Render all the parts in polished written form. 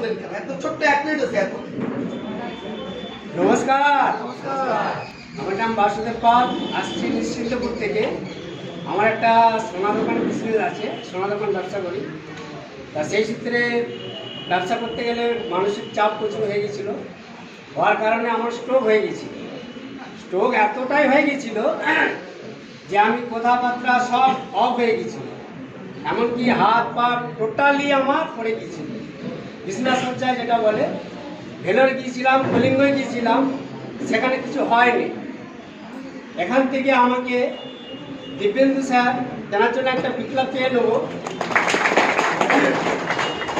করলেন কেন? এত ছোট্ট 1 মিনিট আছে এত। নমস্কার, নমস্কার। আমার নাম বাসুদেব পাল, আসছি নিশ্চিন্তপুর থেকে। আমার একটা সোনা দোকান বিজনেস আছে, সোনা দোকান ব্যবসা করি। তা সেই সূত্রে ব্যবসা করতে গেলে মানসিক চাপ প্রচুর হয়ে গেছিল। হওয়ার কারণে আমার স্ট্রোক হয়ে গেছিল। স্ট্রোক এতটাই হয়ে গেছিল যে আমি কথাবার্তা সব অফ হয়ে গেছিল, এমনকি হাত পা টোটালি আমার পড়ে গিয়েছিল। বিছনা সজ্জায় যেটা বলে, ভেলোর গিয়েছিলাম, কলিঙ্গয় গিয়েছিলাম, সেখানে কিছু হয়নি। এখান থেকে আমাকে দিব্যেন্দু স্যার জানার জন্য একটা বিপ্লব পেয়ে নেবো,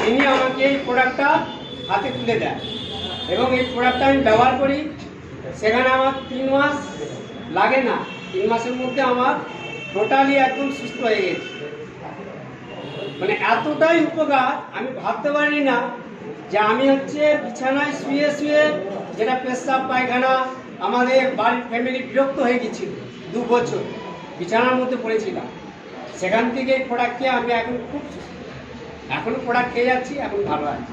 তিনি আমাকে এই প্রোডাক্টটা হাতে তুলে দেন এবং এই প্রোডাক্টটা আমি ব্যবহার করি। সেখানে আমার 3 মাস লাগে না, 3 মাসের মধ্যে আমার টোটালি একদম সুস্থ হয়ে গেছে। মানে এতটাই উপকার, আমি ভাবতে পারি না যে আমি হচ্ছে বিছানায় শুয়ে শুয়ে, যেটা পেশাব পায়খানা আমাদের বাড়ির ফ্যামিলি বিরক্ত হয়ে গেছিল, 2 বছর বিছানার মধ্যে পড়েছিলাম। সেখান থেকে এই প্রোডাক্ট খেয়ে আমি এখন খুব সুস্থ। এখনো প্রোডাক্ট খেয়ে যাচ্ছি, এখন ভালো আছি,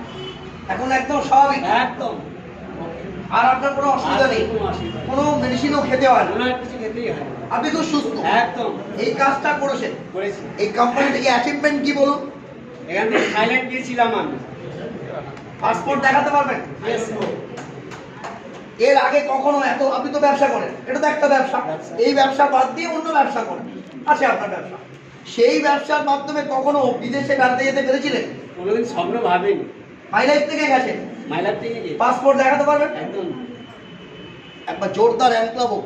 এখন একদম স্বাভাবিক, একদম। আর আপনার কোনো অসুবিধা নেই, কোনো অসুবিধা নেই, কোনো মেডিসিনও খেতে হয় না, কোনো আর কিছু খেতেই হয় না। আপনি তো সুস্থ। একদম এই কাজটা করেছেন, করেছি। এই কোম্পানি থেকে অ্যাচিভমেন্ট কি বলুন? এখান থেকে থাইল্যান্ড গিয়েছিলাম আমি। পাসপোর্ট দেখাতে পারবেন? Yes, sir. এর আগে কখনো এত, আপনি তো ব্যবসা করেন, এটা তো একটা ব্যবসা, এই ব্যবসা বাদ দিয়ে অন্য ব্যবসা করেন, আছে আপনার ব্যবসা, সেই ব্যবসার মাধ্যমে কখনো বিদেশে বেড়াতে যেতে পেরেছিলেন? কোনোদিন স্বপ্ন ভাবিনি। মাই লাইফ থেকে গেছেন, মাইলার থেকে গিয়ে পাসপোর্ট দেখাতে পারবেন? একদম। একবার জোরদার হ্যান্ড ক্লাব হোক।